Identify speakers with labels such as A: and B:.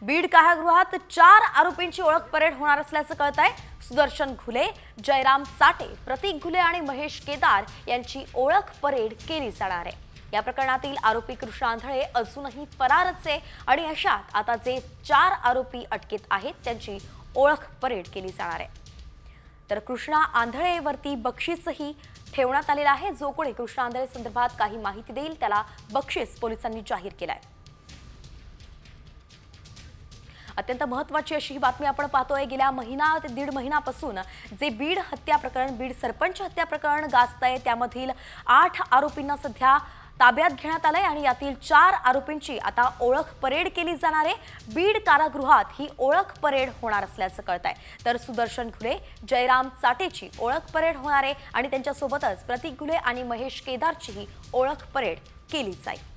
A: बीड कारागृहात 4 आरोपींची ओळख परेड होणार असल्याचं कळतंय। सुदर्शन घुले, जयराम चाटे, प्रतीक घुले आणि महेश केदार यांची ओळख परेड केली जाणार आहे। या प्रकरणातील आरोपी कृष्ण आंधळे अजूनही फरारच आहे आणि अशात आता जे 4 आरोपी अटकेत आहेत त्यांची ओळख परेड केली जाणार आहे। तर कृष्ण आंधळेवरती बक्षीसही ठेवण्यात आलेलं आहे। जो कोणी कृष्ण आंधळे संदर्भात काही माहिती देईल त्याला बक्षीस पोलिसांनी जाहीर केलंय। अत्यंत महत्त्वाची अशी ही बातमी आपण पाहतोय। गेल्या महिना ते दीड महिन्यापासून जे बीड हत्या प्रकरण, बीड सरपंच हत्या प्रकरण गाजतंय त्यामधील 8 आरोपींना सध्या ताब्यात घेण्यात आलंय आणि यातील 4 आरोपींची आता ओळख परेड केली जाणार आहे। बीड कारागृहात ही ओळख परेड होणार असल्याचं कळतंय। तर सुदर्शन घुले, जयराम चाटेची ओळख परेड होणार आहे आणि त्यांच्यासोबतच प्रतीक घुले आणि महेश केदारचीही ओळख परेड केली जाईल।